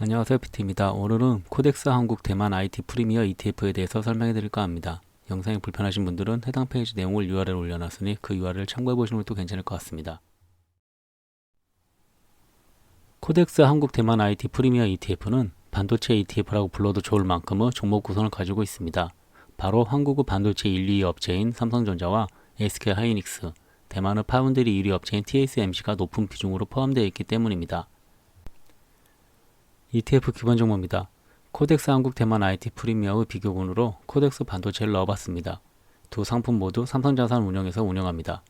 안녕하세요, PT입니다. 오늘은 코덱스 한국 대만 IT 프리미어 ETF에 대해서 설명해 드릴까 합니다. 영상이 불편하신 분들은 해당 페이지 내용을 URL에 올려놨으니 그 URL을 참고해 보시는 것도 괜찮을 것 같습니다. 코덱스 한국 대만 IT 프리미어 ETF는 반도체 ETF라고 불러도 좋을 만큼의 종목 구성을 가지고 있습니다. 바로 한국의 반도체 1, 2위 업체인 삼성전자와 SK 하이닉스, 대만의 파운드리 1위 업체인 TSMC가 높은 비중으로 포함되어 있기 때문입니다. ETF 기본 종목입니다. 코덱스 한국 대만 IT 프리미어의 비교군으로 코덱스 반도체를 넣어봤습니다. 두 상품 모두 삼성자산운용에서 운영합니다.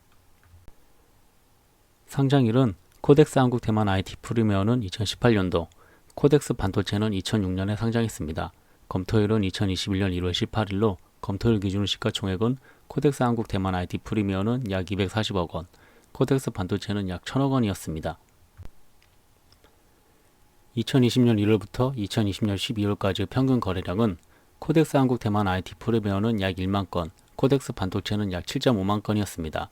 상장일은 코덱스 한국 대만 IT 프리미어는 2018년도, 코덱스 반도체는 2006년에 상장했습니다. 검토일은 2021년 1월 18일로 검토일 기준 시가총액은 코덱스 한국 대만 IT 프리미어는 약 240억 원, 코덱스 반도체는 약 1000억 원이었습니다. 2020년 1월부터 2020년 12월까지 평균 거래량은 코덱스 한국 대만 IT 프리미어는 약 1만 건, 코덱스 반도체는 약 7.5만 건이었습니다.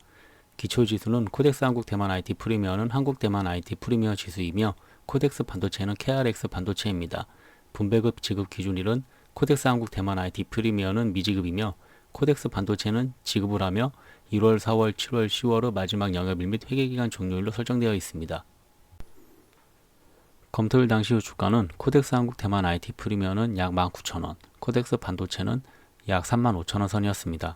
기초지수는 코덱스 한국 대만 IT 프리미어는 한국 대만 IT 프리미어 지수이며 코덱스 반도체는 KRX 반도체입니다. 분배급 지급 기준일은 코덱스 한국 대만 IT 프리미어는 미지급이며 코덱스 반도체는 지급을 하며 1월, 4월, 7월, 10월의 마지막 영업일 및 회계기간 종료일로 설정되어 있습니다. 검토일 당시의 주가는 코덱스 한국 대만 IT 프리미어는 약 19,000원, 코덱스 반도체는 약 35,000원 선이었습니다.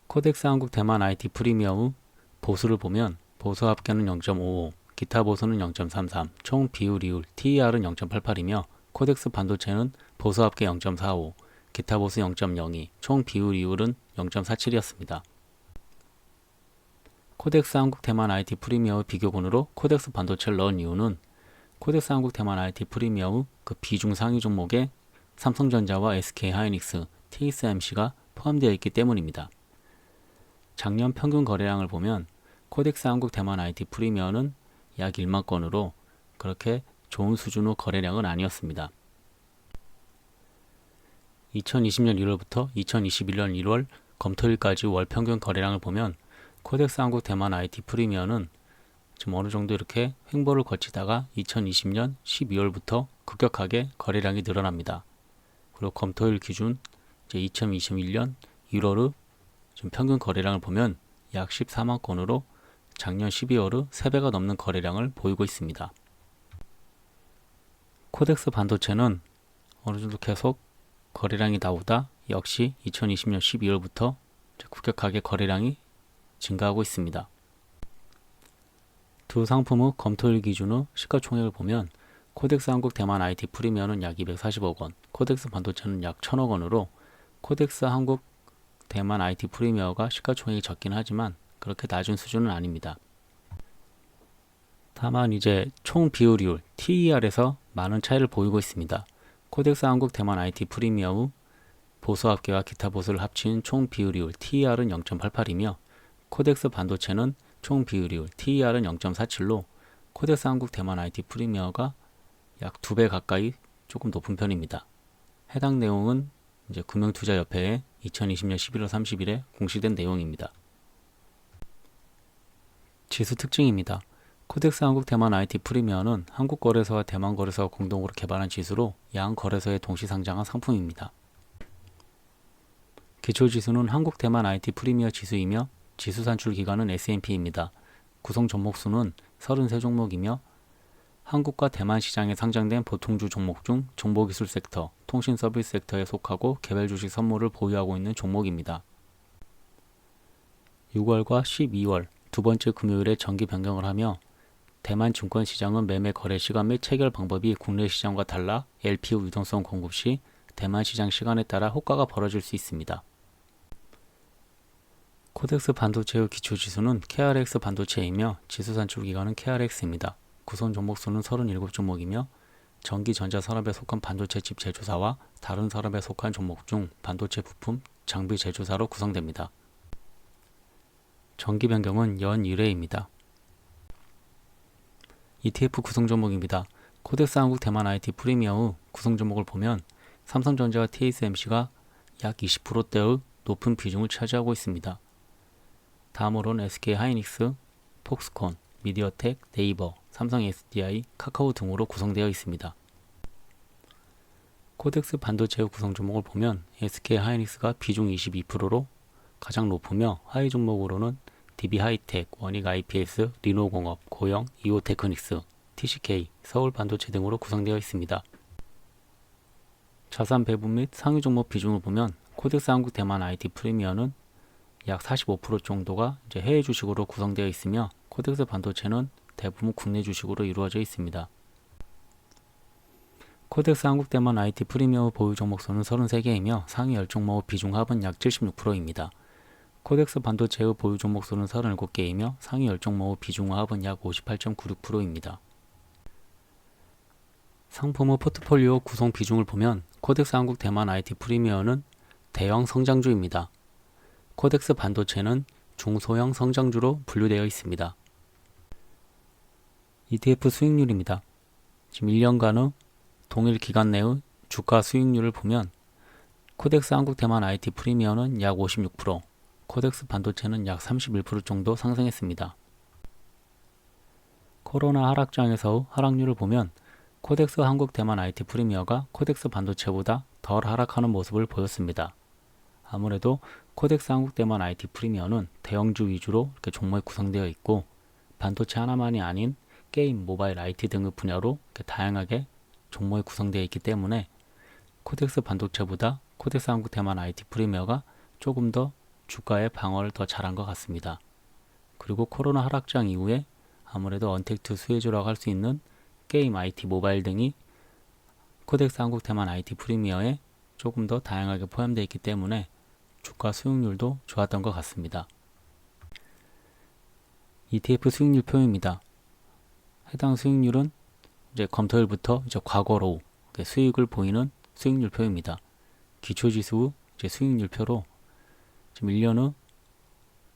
코덱스 한국 대만 IT 프리미어의 보수를 보면 보수 합계는 0.55, 기타 보수는 0.33, 총 비율 TER은 0.88이며 코덱스 반도체는 보수 합계 0.45, 기타 보수 0.02, 총 비율은 0.47이었습니다. 코덱스 한국 대만 IT 프리미어의 비교군으로 코덱스 반도체를 넣은 이유는 코덱스 한국 대만 IT 프리미어의 그 비중 상위 종목에 삼성전자와 SK 하이닉스, TSMC가 포함되어 있기 때문입니다. 작년 평균 거래량을 보면 코덱스 한국 대만 IT 프리미어는 약 1만 건으로 그렇게 좋은 수준의 거래량은 아니었습니다. 2020년 1월부터 2021년 1월 검토일까지 월 평균 거래량을 보면 코덱스 한국 대만 IT 프리미어는 좀 어느 정도 이렇게 횡보를 거치다가 2020년 12월부터 급격하게 거래량이 늘어납니다. 그리고 검토일 기준 이제 2021년 1월의 좀 평균 거래량을 보면 약 14만 건으로 작년 12월의 3배가 넘는 거래량을 보이고 있습니다. 코덱스 반도체는 어느 정도 계속 거래량이 나오다 역시 2020년 12월부터 급격하게 거래량이 증가하고 있습니다. 두 상품의 검토일 기준의 시가총액을 보면 코덱스 한국 대만 IT 프리미어는 약 240억 원, 코덱스 반도체는 약 1000억 원으로 코덱스 한국 대만 IT 프리미어가 시가총액이 적긴 하지만 그렇게 낮은 수준은 아닙니다. 다만 이제 총 비율 TER에서 많은 차이를 보이고 있습니다. 코덱스 한국 대만 IT 프리미어의 보수 합계와 기타 보수를 합친 총 비율 TER은 0.88이며 코덱스 반도체는 총 비율 TER은 0.47로 코덱스 한국 대만 IT 프리미어가 약 2배 가까이 조금 높은 편입니다. 해당 내용은 이제 금융투자협회에 2020년 11월 30일에 공시된 내용입니다. 지수 특징입니다. 코덱스 한국 대만 IT 프리미어는 한국 거래소와 대만 거래소가 공동으로 개발한 지수로 양 거래소에 동시 상장한 상품입니다. 기초지수는 한국 대만 IT 프리미어 지수이며 지수 산출 기관은 S&P입니다. 구성 종목수는 33종목이며 한국과 대만 시장에 상장된 보통주 종목 중 정보기술 섹터, 통신 서비스 섹터에 속하고 개별 주식 선물을 보유하고 있는 종목입니다. 6월과 12월 두 번째 금요일에 정기 변경을 하며 대만 증권 시장은 매매 거래 시간 및 체결 방법이 국내 시장과 달라 LP의 유동성 공급 시 대만 시장 시간에 따라 호가가 벌어질 수 있습니다. 코덱스 반도체의 기초지수는 KRX 반도체이며 지수 산출 기관은 KRX입니다. 구성 종목수는 37종목이며 전기전자산업에 속한 반도체 칩 제조사와 다른 산업에 속한 종목 중 반도체 부품, 장비 제조사로 구성됩니다. 정기 변경은 연 1회입니다. ETF 구성 종목입니다. 코덱스 한국 대만 IT 프리미어의 구성 종목을 보면 삼성전자와 TSMC가 약 20%대의 높은 비중을 차지하고 있습니다. 다음으로는 SK 하이닉스, 폭스콘, 미디어텍, 네이버, 삼성 SDI, 카카오 등으로 구성되어 있습니다. 코덱스 반도체의 구성 종목을 보면 SK 하이닉스가 비중 22%로 가장 높으며 하위 종목으로는 DB하이텍, 원익IPS, 리노공업, 고영, 이오테크닉스, TCK, 서울반도체 등으로 구성되어 있습니다. 자산 배분 및 상위 종목 비중을 보면 코덱스 한국 대만 IT 프리미어는 약 45% 정도가 해외 주식으로 구성되어 있으며 코덱스 반도체는 대부분 국내 주식으로 이루어져 있습니다. 코덱스 한국 대만 IT 프리미어 보유 종목수는 33개이며 상위 10종목 비중 합은 약 76%입니다. 코덱스 반도체의 보유 종목수는 37개이며 상위 10종목 비중 합은 약 58.96%입니다. 상품의 포트폴리오 구성 비중을 보면 코덱스 한국 대만 IT 프리미어는 대형 성장주입니다. 코덱스 반도체는 중소형 성장주로 분류되어 있습니다. ETF 수익률입니다. 지금 1년간의 동일 기간 내의 주가 수익률을 보면 코덱스 한국 대만 IT 프리미어는 약 56%, 코덱스 반도체는 약 31% 정도 상승했습니다. 코로나 하락장에서 하락률을 보면 코덱스 한국 대만 IT 프리미어가 코덱스 반도체보다 덜 하락하는 모습을 보였습니다. 아무래도 코덱스 한국 대만 IT 프리미어는 대형주 위주로 이렇게 종목이 구성되어 있고 반도체 하나만이 아닌 게임, 모바일, IT 등의 분야로 이렇게 다양하게 종목이 구성되어 있기 때문에 코덱스 반도체보다 코덱스 한국 대만 IT 프리미어가 조금 더 주가의 방어를 더 잘한 것 같습니다. 그리고 코로나 하락장 이후에 아무래도 언택트 수혜주라고 할 수 있는 게임, IT, 모바일 등이 코덱스 한국 대만 IT 프리미어에 조금 더 다양하게 포함되어 있기 때문에 주가 수익률도 좋았던 것 같습니다. ETF 수익률 표입니다. 해당 수익률은 검토일부터 과거로 수익을 보이는 수익률 표입니다. 기초지수 수익률 표로 지금 1년의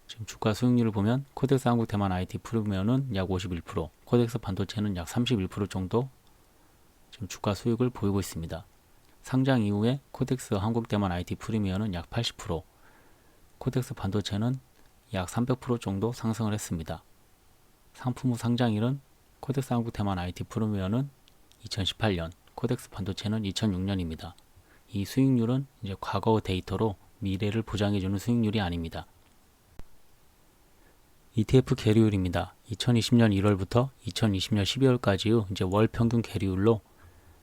지금 주가 수익률을 보면 코덱스 한국 대만 IT 프리미어는 약 51%, 코덱스 반도체는 약 31% 정도 지금 주가 수익을 보이고 있습니다. 상장 이후에 코덱스 한국 대만 IT 프리미어는 약 80%, 코덱스 반도체는 약 300% 정도 상승을 했습니다. 상품 후 상장일은 코덱스 한국 대만 IT 프리미어는 2018년, 코덱스 반도체는 2006년입니다. 이 수익률은 과거 데이터로 미래를 보장해주는 수익률이 아닙니다. ETF 계류율입니다. 2020년 1월부터 2020년 12월까지의 월 평균 계류율로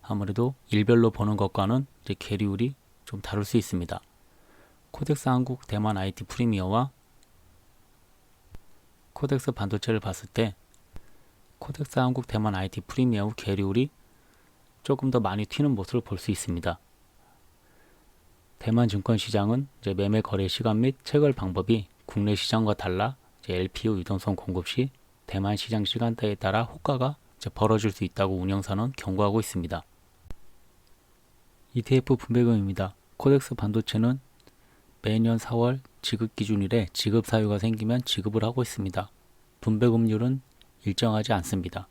아무래도 일별로 보는 것과는 계류율이 좀 다를 수 있습니다. 코덱스 한국 대만 IT 프리미어와 코덱스 반도체를 봤을 때 코덱스 한국 대만 IT 프리미어 계류율이 조금 더 많이 튀는 모습을 볼 수 있습니다. 대만 증권시장은 매매 거래 시간 및 체결 방법이 국내 시장과 달라 LPO 유동성 공급 시 대만 시장 시간대에 따라 호가가 벌어질 수 있다고 운영사는 경고하고 있습니다. ETF 분배금입니다. 코덱스 반도체는 매년 4월 지급 기준일에 지급 사유가 생기면 지급을 하고 있습니다. 분배금률은 일정하지 않습니다.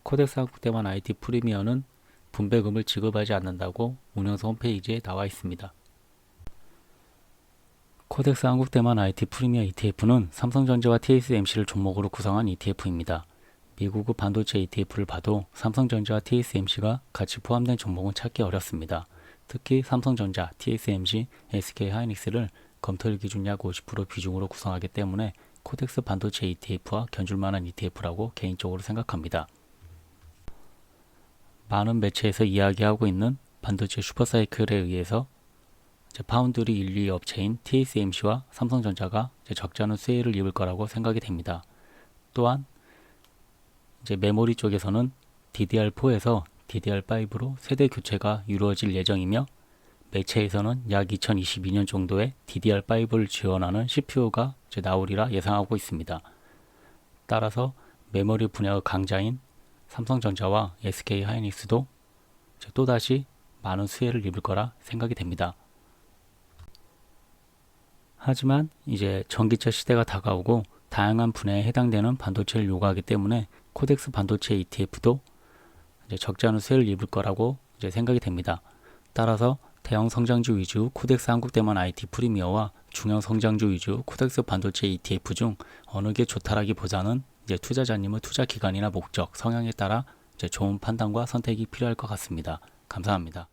코덱스 한국 대만 IT 프리미어는 분배금을 지급하지 않는다고 운영사 홈페이지에 나와 있습니다. 코덱스 한국 대만 IT 프리미어 ETF는 삼성전자와 TSMC를 종목으로 구성한 ETF입니다. 미국의 반도체 ETF를 봐도 삼성전자와 TSMC가 같이 포함된 종목은 찾기 어렵습니다. 특히 삼성전자, TSMC, SK 하이닉스를 검토일 기준 약 50% 비중으로 구성하기 때문에 코덱스 반도체 ETF와 견줄만한 ETF라고 개인적으로 생각합니다. 많은 매체에서 이야기하고 있는 반도체 슈퍼사이클에 의해서 파운드리 1위 업체인 TSMC와 삼성전자가 적지 않은 수혜를 입을 거라고 생각이 됩니다. 또한 메모리 쪽에서는 DDR4에서 DDR5로 세대 교체가 이루어질 예정이며 매체에서는 약 2022년 정도에 DDR5를 지원하는 CPU가 나오리라 예상하고 있습니다. 따라서 메모리 분야의 강자인 삼성전자와 SK 하이닉스도 또다시 많은 수혜를 입을 거라 생각이 됩니다. 하지만 전기차 시대가 다가오고 다양한 분야에 해당되는 반도체를 요구하기 때문에 코덱스 반도체 ETF도 적지 않은 수혜를 입을 거라고 생각이 됩니다. 따라서 대형 성장주 위주 코덱스 한국 대만 IT 프리미어와 중형 성장주 위주 코덱스 반도체 ETF 중 어느 게 좋다라기보다는 이제 투자자님의 투자 기간이나 목적, 성향에 따라 이제 좋은 판단과 선택이 필요할 것 같습니다. 감사합니다.